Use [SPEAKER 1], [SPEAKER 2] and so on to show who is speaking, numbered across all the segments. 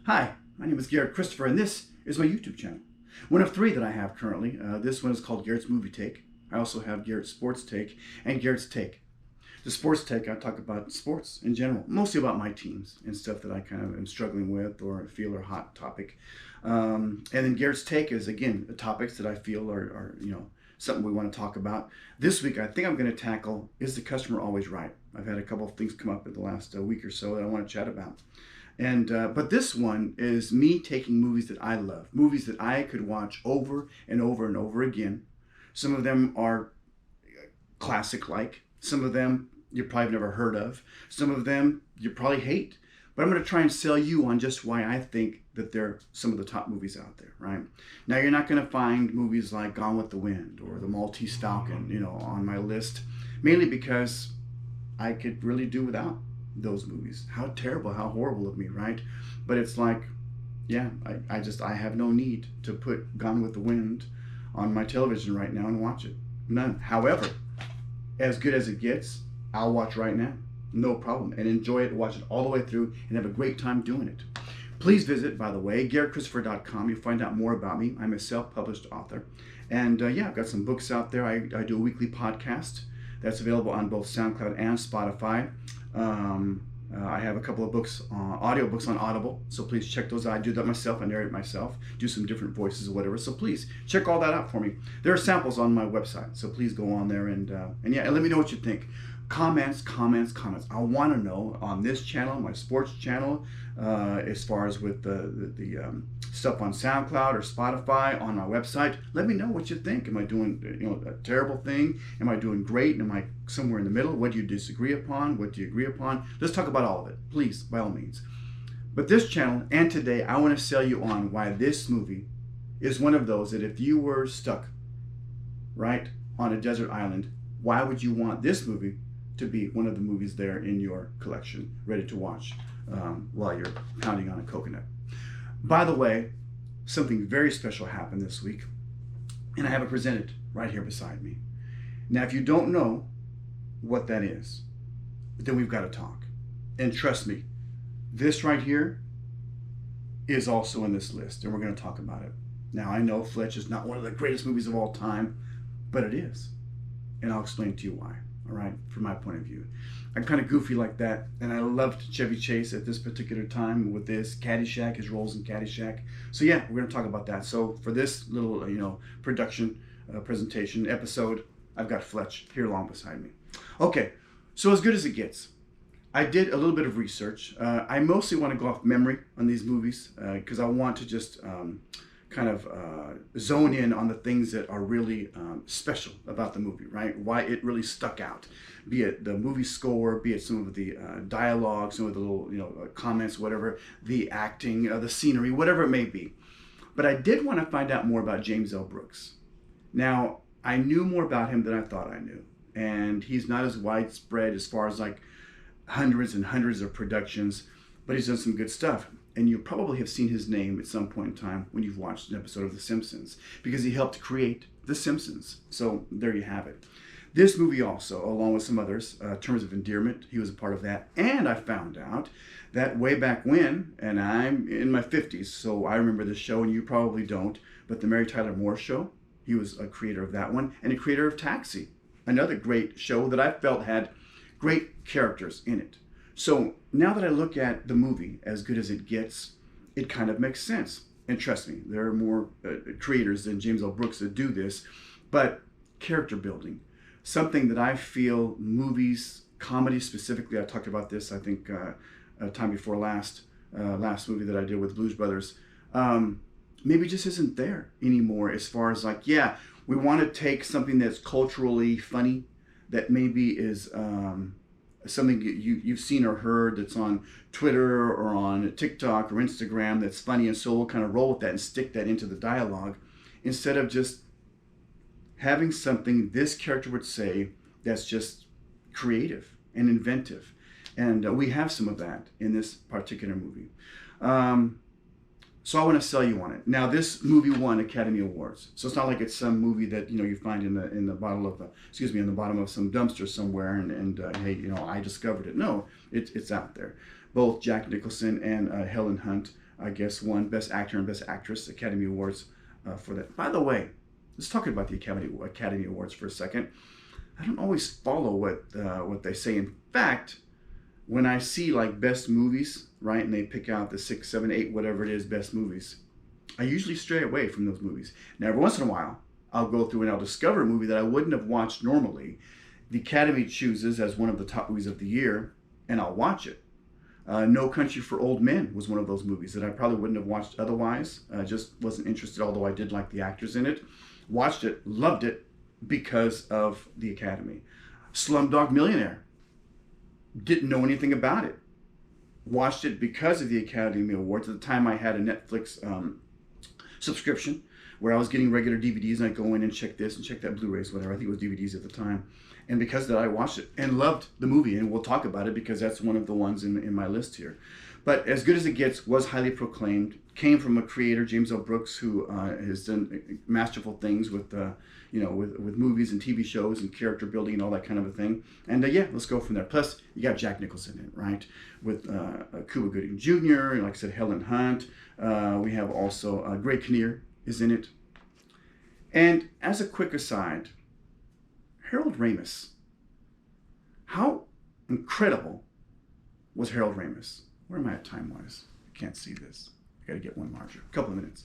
[SPEAKER 1] Hi, my name is Garrett Christopher, and this is my YouTube channel. One of three that I have currently. This one is called Garrett's Movie Take. I also have Garrett's Sports Take and Garrett's Take. The Sports Take, I talk about sports in general, mostly about my teams and stuff that I kind of am struggling with or feel are hot topic. And then Garrett's Take is, again, the topics that I feel are something we want to talk about. This week, I think I'm going to tackle, is the customer always right? I've had a couple of things come up in the last week or so that I want to chat about. And but this one is me taking movies that I love, movies that I could watch over and over and over again. Some of them are classic-like. Some of them you probably never heard of. Some of them you probably hate. But I'm going to try and sell you on just why I think that they're some of the top movies out there, right? Now, you're not going to find movies like Gone with the Wind or The Maltese Falcon, on my list, mainly because I could really do without those movies. How terrible, how horrible of me, right? But it's like, yeah, I have no need to put Gone with the Wind on my television right now and watch it. None. However, as good as it gets, I'll watch right now. No problem. And enjoy it, watch it all the way through, and have a great time doing it. Please visit, by the way, GaretChristopher.com. You'll find out more about me. I'm a self-published author. And yeah, I've got some books out there. I do a weekly podcast that's available on both SoundCloud and Spotify. I have a couple of books, audio books on Audible, so please check those out. I do that myself. I narrate myself, do some different voices or whatever. So please check all that out for me. There are samples on my website, so please go on there and yeah, and let me know what you think. Comments. I want to know on this channel, my sports channel, as far as with the stuff on SoundCloud or Spotify, on my website. Let me know what you think. Am I doing a terrible thing? Am I doing great? Am I somewhere in the middle? What do you disagree upon? What do you agree upon? Let's talk about all of it, please, by all means. But this channel and today, I want to sell you on why this movie is one of those that if you were stuck, right, on a desert island, why would you want this movie to be one of the movies there in your collection, ready to watch while you're pounding on a coconut? By the way, something very special happened this week, and I have it presented right here beside me. Now, if you don't know what that is, then we've got to talk. And trust me, this right here is also in this list, and we're going to talk about it. Now, I know Fletch is not one of the greatest movies of all time, but it is. And I'll explain to you why. All right, from my point of view. I'm kind of goofy like that, and I loved Chevy Chase at this particular time with this Caddyshack, his roles in Caddyshack. So yeah, we're going to talk about that. So for this little, production, presentation, episode, I've got Fletch here along beside me. Okay, so as good as it gets. I did a little bit of research. I mostly want to go off memory on these movies because I want to just kind of zone in on the things that are really special about the movie, right? Why it really stuck out, be it the movie score, be it some of the dialogue, some of the little comments, whatever, the acting, the scenery, whatever it may be. But I did want to find out more about James L. Brooks. Now, I knew more about him than I thought I knew, and he's not as widespread as far as like hundreds and hundreds of productions, but he's done some good stuff. And you probably have seen his name at some point in time when you've watched an episode of The Simpsons, because he helped create The Simpsons. So there you have it. This movie also, along with some others, Terms of Endearment, he was a part of that. And I found out that way back when, and I'm in my 50s, so I remember this show, and you probably don't, but The Mary Tyler Moore Show, he was a creator of that one, and a creator of Taxi, another great show that I felt had great characters in it. So now that I look at the movie, As Good as It Gets, it kind of makes sense. And trust me, there are more creators than James L. Brooks that do this, but character building, something that I feel movies, comedy specifically, I talked about this, I think, time before last movie that I did with Blues Brothers, maybe just isn't there anymore as far as like, yeah, we want to take something that's culturally funny, that maybe is something you've seen or heard that's on Twitter or on TikTok or Instagram that's funny, and so we'll kind of roll with that and stick that into the dialogue instead of just having something this character would say that's just creative and inventive. And we have some of that in this particular movie. So I want to sell you on it. Now, this movie won Academy Awards, so it's not like it's some movie that you find in the bottom of some dumpster somewhere, and hey, I discovered it. No, it's out there. Both Jack Nicholson and Helen Hunt I guess, won Best Actor and Best Actress Academy Awards for that. By the way, let's talk about the Academy Awards for a second. I don't always follow what they say. In fact, when I see like best movies, right, and they pick out the 6, 7, 8, whatever it is, best movies, I usually stray away from those movies. Now, every once in a while, I'll go through and I'll discover a movie that I wouldn't have watched normally. The Academy chooses as one of the top movies of the year, and I'll watch it. No Country for Old Men was one of those movies that I probably wouldn't have watched otherwise. Just wasn't interested, although I did like the actors in it. Watched it, loved it because of the Academy. Slumdog Millionaire. Didn't know anything about it. Watched it because of the Academy Awards. At the time, I had a Netflix subscription where I was getting regular DVDs, and I'd go in and check this and check that, Blu-rays, whatever. I think it was DVDs at the time. And because of that, I watched it and loved the movie, and we'll talk about it because that's one of the ones in my list here. But As Good as It Gets was highly proclaimed, came from a creator, James L. Brooks, who has done masterful things with with movies and TV shows and character building and all that kind of a thing. And yeah, let's go from there. Plus, you got Jack Nicholson in it, right? With Cuba Gooding Jr., and like I said, Helen Hunt. We have also Greg Kinnear is in it. And as a quick aside, Harold Ramis. How incredible was Harold Ramis? Where am I at time-wise? I can't see this. I gotta get one larger. A couple of minutes.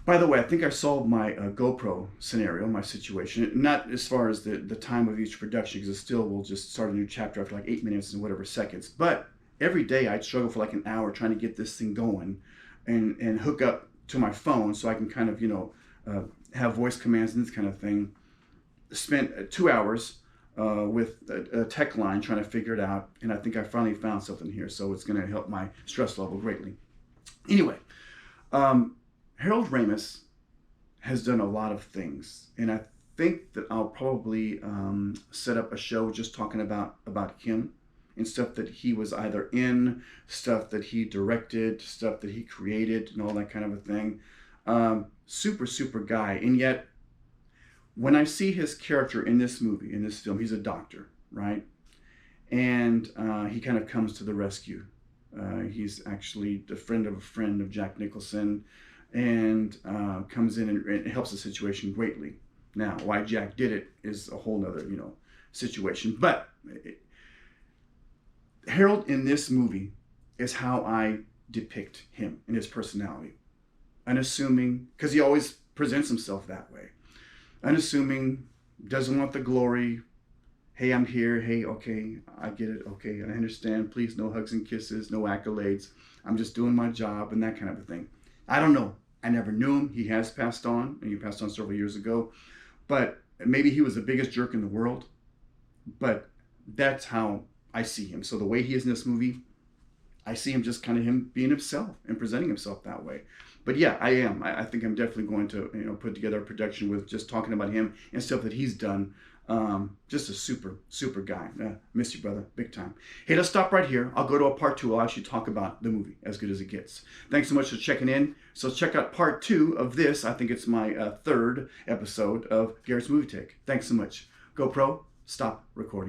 [SPEAKER 1] By the way, I think I solved my GoPro scenario, my situation. Not as far as the time of each production, because it still will just start a new chapter after like 8 minutes and whatever seconds. But every day I'd struggle for like an hour trying to get this thing going and hook up to my phone so I can kind of, have voice commands and this kind of thing. Spent 2 hours with a tech line trying to figure it out, and I think I finally found something here, so it's going to help my stress level greatly. Anyway, Harold Ramis has done a lot of things, and I think that I'll probably set up a show just talking about him and stuff that he was either in, stuff that he directed, stuff that he created, and all that kind of a thing. Super guy, and yet when I see his character in this movie, in this film, he's a doctor, right? And he kind of comes to the rescue. He's actually the friend of Jack Nicholson, and comes in and helps the situation greatly. Now, why Jack did it is a whole nother, situation. But Harold in this movie is how I depict him and his personality. Unassuming, because he always presents himself that way. Unassuming, doesn't want the glory. Hey, I'm here. Hey, okay, I get it. Okay, I understand. Please, no hugs and kisses, no accolades. I'm just doing my job and that kind of a thing. I don't know. I never knew him. He has passed on, and he passed on several years ago. But maybe he was the biggest jerk in the world. But that's how I see him. So the way he is in this movie, I see him just kind of him being himself and presenting himself that way. But yeah, I am. I think I'm definitely going to put together a production with just talking about him and stuff that he's done. Just a super guy. Miss you, brother, big time. Hey, let's stop right here. I'll go to a part 2. I'll actually talk about the movie, As Good as It Gets. Thanks so much for checking in. So check out part 2 of this. I think it's my 3rd episode of Garet's Movie Take. Thanks so much. GoPro, stop recording.